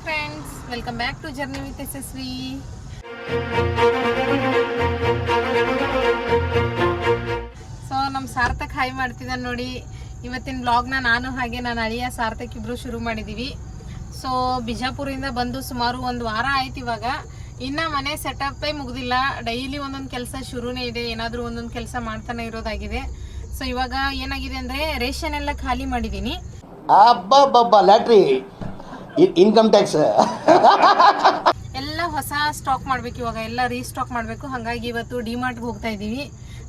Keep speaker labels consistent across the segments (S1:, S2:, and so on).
S1: Friends, welcome back to journey with Yashasvi. So ನಮ್ಮ Sarthak hi ಮಾಡ್ತಿದ್ದಾನೆ ನೋಡಿ. ಇವತ್ತಿನ ಬ್ಲಾಗ್ನ ನಾನು ಹಾಗೆ ನನ್ನ ಅಳಿಯ ಸಾರ್ಥಕ್ ಇಬ್ರು ಶುರು ಮಾಡಿದ್ದೀವಿ. ಸೊ ಬಿಜಾಪುರಿಂದ ಬಂದು ಸುಮಾರು ಒಂದು ವಾರ ಆಯ್ತು. ಇವಾಗ ಇನ್ನ ಮನೆ ಸೆಟಪ್ಪೇ ಮುಗ್ದಿಲ್ಲ. ಡೈಲಿ ಒಂದೊಂದು ಕೆಲಸ ಶುರುನೇ ಇದೆ, ಏನಾದರೂ ಒಂದೊಂದು ಕೆಲಸ ಮಾಡ್ತಾನೆ ಇರೋದಾಗಿದೆ. ಸೊ ಇವಾಗ ಏನಾಗಿದೆ ಅಂದರೆ ರೇಷನ್ ಎಲ್ಲ ಖಾಲಿ ಮಾಡಿದ್ದೀನಿ.
S2: ಲ್ಯಾಟ್ರಿ ಇನ್ಕಮ್ ಟ್ಯಾಕ್ಸ್
S1: ಎಲ್ಲ ಹೊಸ ಸ್ಟಾಕ್ ಮಾಡ್ಬೇಕು, ಇವಾಗ ಎಲ್ಲ ರೀಸ್ಟಾಕ್ ಮಾಡಬೇಕು. ಹಾಗಾಗಿ ಇವತ್ತು ಡಿಮಾರ್ಟ್ಗೆ ಹೋಗ್ತಾ ಇದ್ದೀವಿ.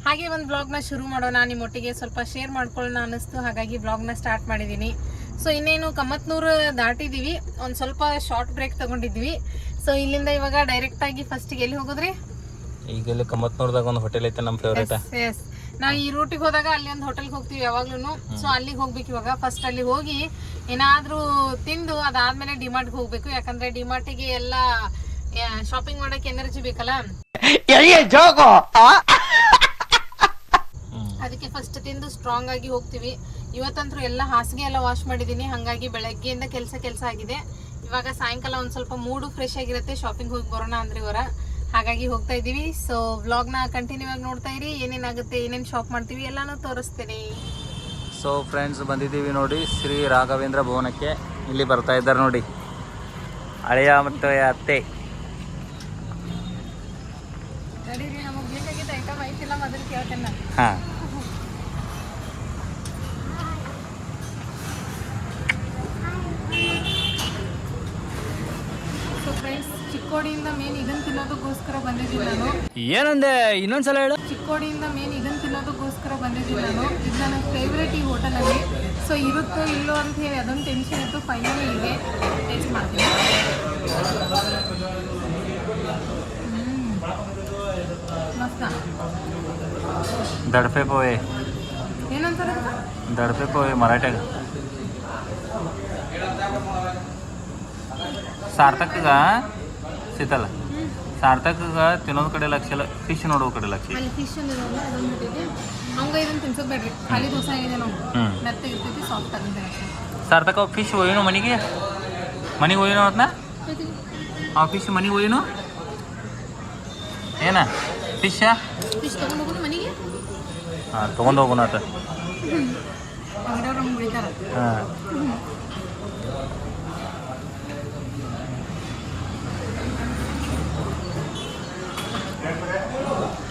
S1: ಹಾಗೆ ಒಂದು ಬ್ಲಾಗ್ನ ಶುರು ಮಾಡೋಣ, ನಿಮ್ಮೊಟ್ಟಿಗೆ ಸ್ವಲ್ಪ ಶೇರ್ ಮಾಡ್ಕೊಳ್ಳೋಣ ಅನ್ನಿಸ್ತು. ಹಾಗಾಗಿ ಬ್ಲಾಗ್ನ ಸ್ಟಾರ್ಟ್ ಮಾಡಿದ್ದೀನಿ. ಸೊ ಇನ್ನೇನು ಕಮ್ಮತ್ನೂರು ದಾಟಿದ್ದೀವಿ, ಒಂದು ಸ್ವಲ್ಪ ಶಾರ್ಟ್ ಬ್ರೇಕ್ ತಗೊಂಡಿದ್ವಿ. ಸೊ ಇಲ್ಲಿಂದ ಇವಾಗ ಡೈರೆಕ್ಟಾಗಿ ಫಸ್ಟಿಗೆ ಎಲ್ಲಿ ಹೋಗೋದ್ರಿ?
S3: ಈಗ ಇಲ್ಲಿ ಕಮ್ಮತ್ನೂರ್ದಾಗ ಒಂದು ಹೋಟೆಲ್ ಐತೆ ನಮ್ಮ ಫೇವ್ರೇಟ್.
S1: ಎಸ್, ನಾವು ಈ ರೂಟಿಗೆ ಹೋದಾಗ ಅಲ್ಲಿ ಒಂದು ಹೋಟೆಲ್ಗೆ ಹೋಗ್ತೀವಿ ಯಾವಾಗ್ಲೂ. ಸೊ ಅಲ್ಲಿಗೆ ಹೋಗ್ಬೇಕು ಇವಾಗ. ಫಸ್ಟ್ ಅಲ್ಲಿ ಹೋಗಿ ಏನಾದ್ರೂ ತಿಂದು ಅದಾದ್ಮೇಲೆ ಡಿಮಾರ್ಟ್ಗೆ ಹೋಗ್ಬೇಕು. ಯಾಕಂದ್ರೆ ಡಿಮಾರ್ಟಿಗೆ ಎಲ್ಲ ಶಾಪಿಂಗ್ ಮಾಡಕ್ಕೆ ಎನರ್ಜಿ ಬೇಕಲ್ಲ, ಅದಕ್ಕೆ ಫಸ್ಟ್ ತಿಂದು ಸ್ಟ್ರಾಂಗ್ ಆಗಿ ಹೋಗ್ತೀವಿ. ಇವತ್ತಂತೂ ಎಲ್ಲ ಹಾಸಿಗೆ ಎಲ್ಲ ವಾಶ್ ಮಾಡಿದೀನಿ. ಹಾಗಾಗಿ ಬೆಳಗ್ಗೆಯಿಂದ ಕೆಲಸ ಆಗಿದೆ. ಇವಾಗ ಸಾಯಂಕಾಲ ಒಂದ್ ಸ್ವಲ್ಪ ಮೂಡು ಫ್ರೆಶ್ ಆಗಿರುತ್ತೆ, ಶಾಪಿಂಗ್ ಹೋಗಿ ಬರೋಣ ಅಂದ್ರೆ ಇವರ. ಹಾಗಾಗಿ ಹೋಗ್ತಾ ಇದೀವಿ. ಸೊ ವ್ಲಾಗ್ನ ಕಂಟಿನ್ಯೂ ಆಗಿ ನೋಡ್ತಾ ಇರಿ. ಏನೇನಾಗುತ್ತೆ, ಏನೇನು ಶಾಪ್ ಮಾಡ್ತೀವಿ ಎಲ್ಲಾನು ತೋರಿಸ್ತೇನೆ.
S3: ಸೊ ಫ್ರೆಂಡ್ಸ್, ಬಂದಿದ್ದೀವಿ ನೋಡಿ ಶ್ರೀ ರಾಘವೇಂದ್ರ ಭವನಕ್ಕೆ. ಇಲ್ಲಿ ಬರ್ತಾ ಇದ್ದಾರೆ ನೋಡಿ ಅಳಿಯ ಮತ್ತು ಅತ್ತೆ.
S1: ನಡೀರಿ, ನಮಗೆ ಬೇಕಾಗಿದ್ದ ಐಟಮ್ ಐತಿಲ್ಲ ಮೊದಲು ಕೇಳ್ತೇನೆ ನಾನು.
S3: ಹಾಂ,
S1: ಸೊ ಫ್ರೆಂಡ್ಸ್, ಚಿಕ್ಕೋಡಿಯಿಂದ ಮೇನ್ ಇದನ್ನ ತಿನ್ನೋದಕ್ಕೋಸ್ಕರ ಬಂದಿದ್ದೀನಿ ನಾನು.
S3: ಏನಂದೆ ಇನ್ನೊಂದ್ಸಲ ಹೇಳು.
S1: ಚಿಕ್ಕೋಡಿಯಿಂದ ಮೇನ್ ಇದನ್ನ ತಿನ್ನೋದಕ್ಕೋಸ್ಕರ ಬಂದಿದ್ದೀನಿ ನಾನು. ಇದು ನನ್ನ ಫೇವ್ರೇಟ್ ಈ ಹೋಟೆಲಲ್ಲಿ. ಸೊ ಇರುತ್ತೋ ಇಲ್ಲೋ ಅಂತ ಹೇಳಿ ಅದೊಂದು ಟೆನ್ಷನ್ ಇತ್ತು. ಫೈನಲಿ ಇದೆ, ಟೇಸ್ಟ್ ಮಾಡ್ತೀನಿ. ಮಸ್ತ.
S3: ದಡಪೆ ಪೋವೆ
S1: ಏನಂತಾರೆ?
S3: ದಡಪೆ ಪೋವೆ ಮರಾಠ್ಯಾಗ. ಸಾರ್ಥಕ್ಗ ಸಿತಲ್ಲ, ಸಾರ್ಥಕ್ಗ ತಿನ್ನೋದ್ ಕಡೆ ಲಕ್ಷ ಇಲ್ಲ, ಫಿಶ್ ನೋಡೋ ಕಡೆ ಲಕ್ಷ.
S1: ಅಲ್ಲಿ ಫಿಶ್ ಅಂದಿರಲ್ಲ, ಅದೊಂದು ಬಿಟ್ಟಿದೆ. ಅವಂಗ ಇದನ್ನು ತಿನ್ಸೋದು ಬೇಡ್ರಿ, ಖಾಲಿ ದೋಸೆ ಇದೆ ನಾವು. ಮೆತ್ತಗಿರ್ತೈತಿ, ಸಾಫ್ಟ್ ಆಗಿರ್ತೈತಿ.
S3: ಸಾರ್ಥಕ ಫಿಶ್ ಒಯ್ಯನು ಮನೆಗೆ ಒಯ್ಯನು ಅದನ್ನ. ಆ ಫಿಶ್ ಮನೆಗೆ ಒಯ್ಯನು ಏನ ಫಿಶ್
S1: ತೊಗೊಂಡು ಹೋಗೋದು ಮನೆಗೆ.
S3: ಹಾಂ, ತೊಗೊಂಡು ಹೋಗೋಣ ಆತ.
S1: ಅಂಗಡಿಯವ್ರು ನಮ್ಗೆ ಬಿಡ್ತಾರ.
S3: ಹಾಂ,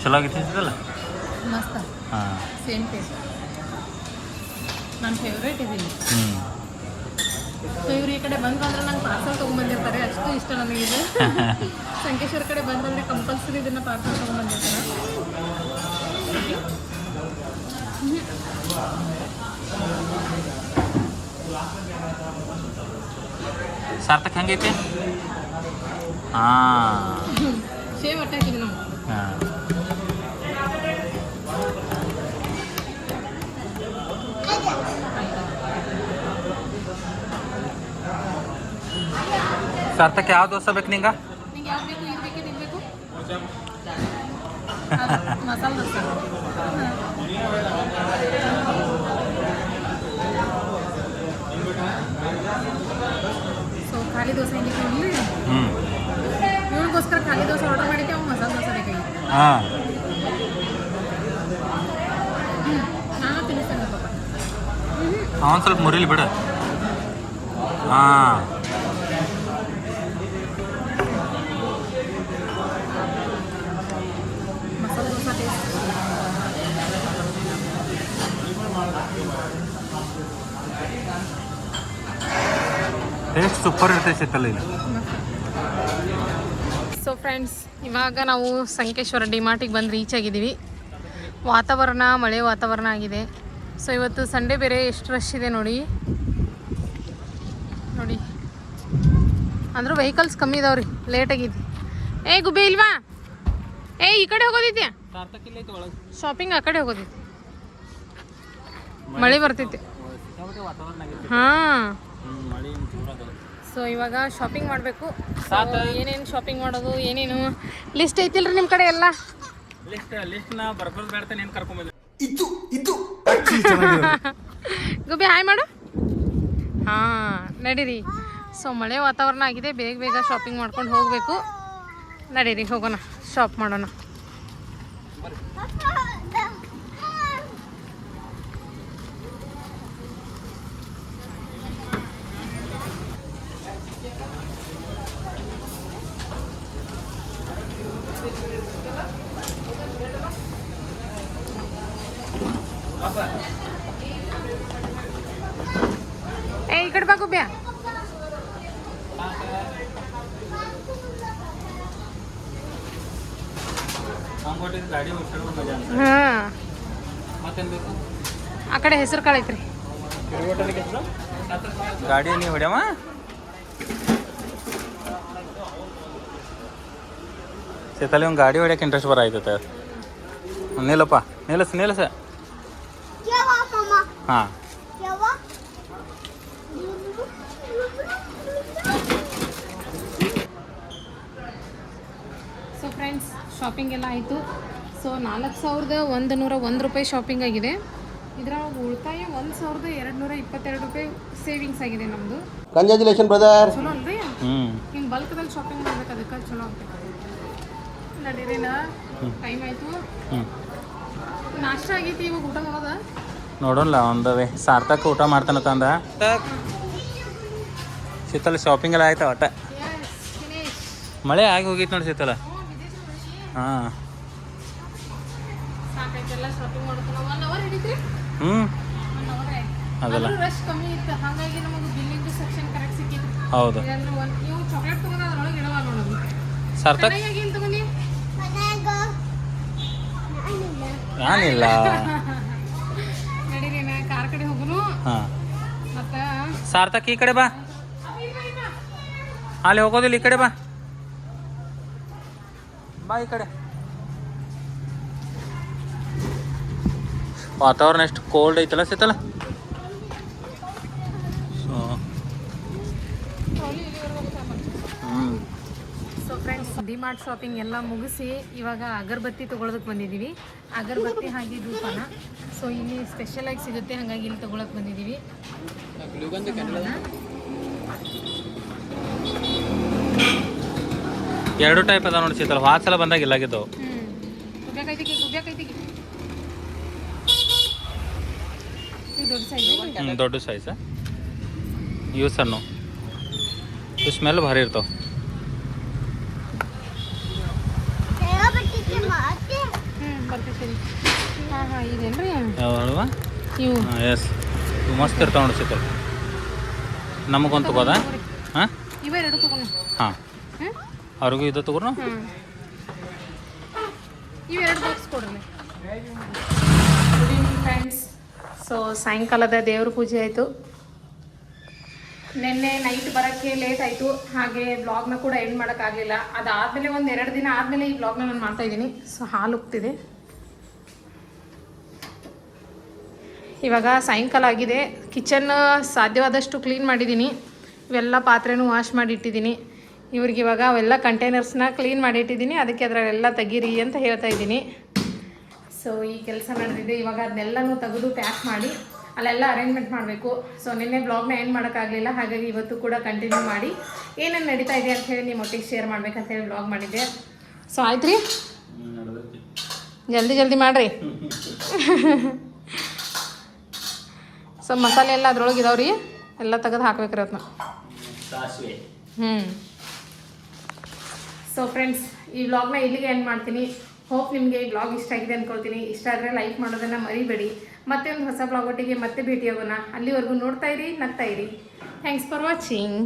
S3: ಚಲೋ ಆಗಿರ್ತೈತಲ್ಲ.
S1: ಮಸ್ತ್.
S3: ಹಾಂ,
S1: ಸೇಮ್ ಟೇಸ್ಟ್. ನನ್ನ ಫೇವ್ರೇಟ್ ಇದೀನಿ. ಸೊ ಇವ್ರು ಈ ಕಡೆ ಬಂದ್ರೆ ನಂಗೆ ಪಾರ್ಸಲ್ ತೊಗೊಂಡ್ಬಂದಿರ್ತಾರೆ, ಅಷ್ಟು ಇಷ್ಟ ನನಗಿದು. ಸಂಕೇಶ್ವರ ಕಡೆ ಬಂದ್ರೆ ಕಂಪಲ್ಸರಿ ಇದನ್ನು ಪಾರ್ಸಲ್ ತೊಗೊಂಡ್ಬಂದಿರ್ತಾರೆ.
S3: ಸಾರ್ಥಕ್ ಹೆಂಗೈತೆ? ಹಾಂ,
S1: ಸೇಮ್ ಅಟ್ಟ ಹಾಕಿದ್ವಿ ನಾವು.
S3: ಹಾಂ, ಸಾರ್ಥಕ್ ಯಾವ ದೋಸೆ ಬೇಕು ನಿಂಗೆ?
S1: ನಿಂಗೆ ಯಾವ್ದು ಬೇಕು? ಇದು ಬೇಕು, ಇದು ಬೇಕು? ಮಸಾಲೆ ದೋಸೆ. ಸೊ ಖಾಲಿ ದೋಸೆ ಹೆಂಗಿತ್ತು ಇಲ್ಲಿ? ಇವ್ರಿಗೋಸ್ಕರ ಖಾಲಿ ದೋಸೆ ಆರ್ಡರ್ ಮಾಡಿದ್ದೆ, ಅವ್ನು ಮಸಾಲೆ ದೋಸೆ ಬೇಕಾಗಿತ್ತು.
S3: ಹಾಂ,
S1: ನಾನು ತಿನ್ನಿಸ್ತೇನೆ ಪಾಪ.
S3: ಅವನು ಸ್ವಲ್ಪ ಮುರಿಲಿ ಬಿಡು. ಹಾಂ,
S1: ಮಸಾಲೆ ದೋಸೆ
S3: ಟೇಸ್ಟ್ ಸೂಪರ್ ಇರ್ತೈತಲ್ಲ ಇಲ್ಲಿ.
S1: ಸೊ ಫ್ರೆಂಡ್ಸ್, ಇವಾಗ ನಾವು ಸಂಕೇಶ್ವರ ಡಿಮಾರ್ಟಿಗೆ ಬಂದು ರೀಚ್ ಆಗಿದ್ದೀವಿ. ವಾತಾವರಣ ಮಳೆ ವಾತಾವರಣ ಆಗಿದೆ. ಸೊ ಇವತ್ತು ಸಂಡೇ ಬೇರೆ, ಎಷ್ಟು ರಶ್ ಇದೆ ನೋಡಿ. ಅಂದರೂ ವೆಹಿಕಲ್ಸ್ ಕಮ್ಮಿ ಇದಾವ್ರಿ, ಲೇಟಾಗಿದೆ. ಏ ಗುಬ್ಬೆ ಇಲ್ವಾ? ಏ ಈ ಕಡೆ ಹೋಗೋದಿದ್ಯಾ? ಶಾಪಿಂಗ್ ಆ ಕಡೆ ಹೋಗೋದಿತ್ತು, ಮಳೆ ಬರ್ತೈತಿ. ಹಾಂ, ಸೊ ಇವಾಗ ಶಾಪಿಂಗ್ ಮಾಡಬೇಕು. ಏನೇನು ಶಾಪಿಂಗ್ ಮಾಡೋದು, ಏನೇನು ಲಿಸ್ಟ್ ಐತಿಲ್ರಿ ನಿಮ್ಮ ಕಡೆ ಎಲ್ಲ?
S3: ಲಿಸ್ಟ್ನ ಬರ್ಬೋದು ಬೇಡ್ತಾನೆ, ಏನು ಕರ್ಕೊಂಬಂದು
S1: ಗುಬ್ಬಿ ಹಾಯ್ ಮಾಡು. ಹಾಂ ನಡೀರಿ. ಸೊ ಮಳೆ ವಾತಾವರಣ ಆಗಿದೆ, ಬೇಗ ಬೇಗ ಶಾಪಿಂಗ್ ಮಾಡ್ಕೊಂಡು ಹೋಗಬೇಕು. ನಡೀರಿ ಹೋಗೋಣ, ಶಾಪ್ ಮಾಡೋಣ. ಏ ಈ ಕಡೆ ಬಾಕು ಬ್ಯಾ. ಹಾಂ ಆ ಕಡೆ ಹೆಸರು ಕಾಳು ಐತ್ರಿ.
S3: ಗಾಡಿ ನೀವು ಹೊಡ್ಯವ ಸೇತಲ್ಲಿ ಒಂದು ಗಾಡಿ ಹೊಡ್ಯಕ್ಕೆ ಇಂಟ್ರೆಸ್ಟ್ ಬರಾಯ್ತೈತೆ. ನಿಲ್ಲಪ್ಪ, ನಿಲ್ಲಿಸ. ಹಾಂ
S1: ಸೊ ಫ್ರೆಂಡ್ಸ್, ಶಾಪಿಂಗ್ ಎಲ್ಲ ಆಯಿತು. ಸೊ 4101 ರೂಪಾಯಿ ಶಾಪಿಂಗ್ ಆಗಿದೆ. ಇದರ ಉಳಿತಾಯ 1222 ರೂಪಾಯಿ ಸೇವಿಂಗ್ಸ್ ಆಗಿದೆ ನಮ್ಮದು.
S2: Congratulation brother.
S1: ಚಲೋ ಅಲ್ರಿ?
S3: ಹ್ಞೂ
S1: ಹಿಂಗೆ ಬಲ್ಕ್ದಲ್ಲಿ ಶಾಪಿಂಗ್ ಮಾಡ್ಬೇಕು, ಅದಕ್ಕೆ ಚಲೋ ಆಗ್ತೈತೆ. ನಡೀರಿನ ಟೈಮ್ ಆಯಿತು, ನಾಷ್ಟ ಆಗೈತಿ, ಇವಾಗ ಊಟ ಮಾಡೋದ.
S3: ನೋಡೋಣ ಒಂದವೇ ಸಾರ್ಥಕ ಊಟ ಮಾಡ್ತಾನತ್ತ ಅಂದ. ಶೀತಲ್ ಶಾಪಿಂಗ್ ಎಲ್ಲ ಆಯ್ತಾ ಒಟ್ಟ? ಮಳೆ ಆಗಿ ಹೋಗಿತ್ತು ನೋಡಿ ಶೀತಲ. ಹಾಂ
S1: ಸಾಕಾಯ್ತೆಲ್ಲ ಶಾಪಿಂಗ್ ಮಾಡೋದು. 1 ಅವರ್ ಹಿಡಿದ್ರಿ?
S3: ಹ್ಞೂ
S1: 1 ಅವರ್
S3: ಅದಲ್ಲ
S1: ರಶ್ ಕಮ್ಮಿ ಇತ್ತು, ಹಾಗಾಗಿ ನಮಗೆ ಬಿಲ್ಲಿಂಗ್ ಸೆಕ್ಷನ್ ಕರೆಕ್ಟ್ ಸಿಕ್ಕಿತ್ತು.
S3: ಹೌದು.
S1: ನೀವು ಚಾಕ್ಲೇಟ್ ತೊಗೊಂಡು ಅದ್ರೊಳಗೆ ಇಡವ ನೋಡೋದು.
S3: ಸಾರ್ಥಕ್
S1: ಏನು ತೊಗೊಂಡಿ?
S3: ಏನಿಲ್ಲ.
S1: ನಡೀರಿ ಕಾರ್ ಕಡೆ ಹೋಗುನು.
S3: ಹಾಂ
S1: ಮತ್ತೆ
S3: ಸಾರ್ಥಕ್ ಈ ಕಡೆ ಬಾ, ಅಲ್ಲಿ ಹೋಗೋದಿಲ್ಲ, ಈ ಕಡೆ ಬಾ ಈ ಕಡೆ. ವಾತಾವರಣ ಎಷ್ಟು ಕೋಲ್ಡ್ ಐತಲ್ಲ ಶೀತಲ.
S1: ಸೊ ಫ್ರೆಂಡ್ಸ್, ಡಿಮಾರ್ಟ್ ಶಾಪಿಂಗ್ ಎಲ್ಲ ಮುಗಿಸಿ ಇವಾಗ ಅಗರಬತ್ತಿ ತೊಗೊಳೋದಕ್ಕೆ ಬಂದಿದ್ದೀವಿ. ಅಗರಬತ್ತಿ ಹಾಗೆ ಧೂಪನ ಸೊ ಇಲ್ಲಿ ಸ್ಪೆಷಲಾಗಿ ಸಿಗುತ್ತೆ, ಹಾಗಾಗಿ ಇಲ್ಲಿ ತೊಗೊಳಕ್ಕೆ ಬಂದಿದ್ದೀವಿ.
S3: ಎರಡು ಟೈಪ್ ಅದ ನೋಡಿ ಶೀತಲ್, ವಾತ್ಸಲ ಬಂದಾಗ ಇಲ್ಲಾಗಿದ್ದವು. ದೊಡ್ಡ ಸೈಜ್ ಇವು ಸಣ್ಣ, ಇವು ಸ್ಮೆಲ್ ಭಾರಿ ಇರ್ತಾವ.
S1: ಇದೇನ್ರಿ
S3: ಯಾವ
S1: ಇವು?
S3: ಎಸ್, ಇವು ಮಸ್ತ್ ಇರ್ತಾವ ನೋಡಿ ಶೀತಲ್. ನಮಗೊಂದು ತಗೋದ? ಹಾಂ
S1: ಇವೆರಡು ತಗೊಂಡು.
S3: ಹಾಂ ಅವ್ರಿಗೂ ಇದು ತಗೋರು.
S1: ಇವೆರಡು ಬಾಕ್ಸ್ ಕೊಡ್ರಿ. ಫ್ರೆಂಡ್ಸ್, ಸೊ ಸಾಯಂಕಾಲದ ದೇವ್ರ ಪೂಜೆ ಆಯಿತು. ನಿನ್ನೆ ನೈಟ್ ಬರೋಕ್ಕೆ ಲೇಟ್ ಆಯಿತು, ಹಾಗೆ ಬ್ಲಾಗ್ನ ಕೂಡ ಎಂಡ್ ಮಾಡೋಕ್ಕಾಗಲಿಲ್ಲ. ಅದಾದಮೇಲೆ 1-2 ದಿನ ಆದಮೇಲೆ ಈ ಬ್ಲಾಗ್ನ ನಾನು ಮಾಡ್ತಾಯಿದ್ದೀನಿ. ಸೊ ಹಾಲು ಉಕ್ತಿದೆ. ಇವಾಗ ಸಾಯಂಕಾಲ ಆಗಿದೆ. ಕಿಚನ್ ಸಾಧ್ಯವಾದಷ್ಟು ಕ್ಲೀನ್ ಮಾಡಿದ್ದೀನಿ. ಇವೆಲ್ಲ ಪಾತ್ರೆನೂ ವಾಶ್ ಮಾಡಿ ಇಟ್ಟಿದ್ದೀನಿ. ಇವ್ರಿಗೆ ಇವಾಗ ಅವೆಲ್ಲ ಕಂಟೈನರ್ಸ್ನ ಕ್ಲೀನ್ ಮಾಡಿ ಇಟ್ಟಿದ್ದೀನಿ, ಅದಕ್ಕೆ ಅದರಲ್ಲೆಲ್ಲ ತೆಗೀರಿ ಅಂತ ಹೇಳ್ತಾ ಇದ್ದೀನಿ. ಸೊ ಈ ಕೆಲಸ ನಡೆದಿದೆ. ಇವಾಗ ಅದನ್ನೆಲ್ಲನೂ ತೆಗೆದು ಪ್ಯಾಕ್ ಮಾಡಿ ಅಲ್ಲೆಲ್ಲ ಅರೇಂಜ್ಮೆಂಟ್ ಮಾಡಬೇಕು. ಸೊ ನಿನ್ನೆ ಬ್ಲಾಗ್ನ ಎಂಡ್ ಮಾಡೋಕ್ಕಾಗಲಿಲ್ಲ, ಹಾಗಾಗಿ ಇವತ್ತು ಕೂಡ ಕಂಟಿನ್ಯೂ ಮಾಡಿ ಏನೇನು ನಡೀತಾ ಇದೆ ಅಂತ ಹೇಳಿ ನಿಮ್ಮೊಟ್ಟಿಗೆ ಶೇರ್ ಮಾಡ್ಬೇಕಂತ ಹೇಳಿ ಬ್ಲಾಗ್ ಮಾಡಿದ್ದೆ. ಸೊ ಆಯ್ತು ರೀ, ಜಲ್ದಿ ಮಾಡಿರಿ. ಸೊ ಮಸಾಲೆ ಎಲ್ಲ ಅದ್ರೊಳಗೆ ಇದಾವ್ರಿ, ಎಲ್ಲ ತೆಗೆದು ಹಾಕ್ಬೇಕ್ರಿ ಅದನ್ನ. ಸೊ ಫ್ರೆಂಡ್ಸ್, ಈ ವ್ಲಾಗ್ನ ಇಲ್ಲಿಗೆ ಎಂಡ್ ಮಾಡ್ತೀನಿ. ಹೋಪ್ ನಿಮಗೆ ಈ ವ್ಲಾಗ್ ಇಷ್ಟ ಆಗಿದೆ ಅಂದ್ಕೊಳ್ತೀನಿ. ಇಷ್ಟ ಆದರೆ ಲೈಕ್ ಮಾಡೋದನ್ನು ಮರಿಬೇಡಿ. ಮತ್ತೆ ಒಂದು ಹೊಸ ವ್ಲಾಗ್ ಒಟ್ಟಿಗೆ ಮತ್ತೆ ಭೇಟಿಯಾಗೋಣ. ಅಲ್ಲಿವರೆಗೂ ನೋಡ್ತಾ ಇರಿ, ನಗ್ತಾ ಇರಿ. Thanks for watching.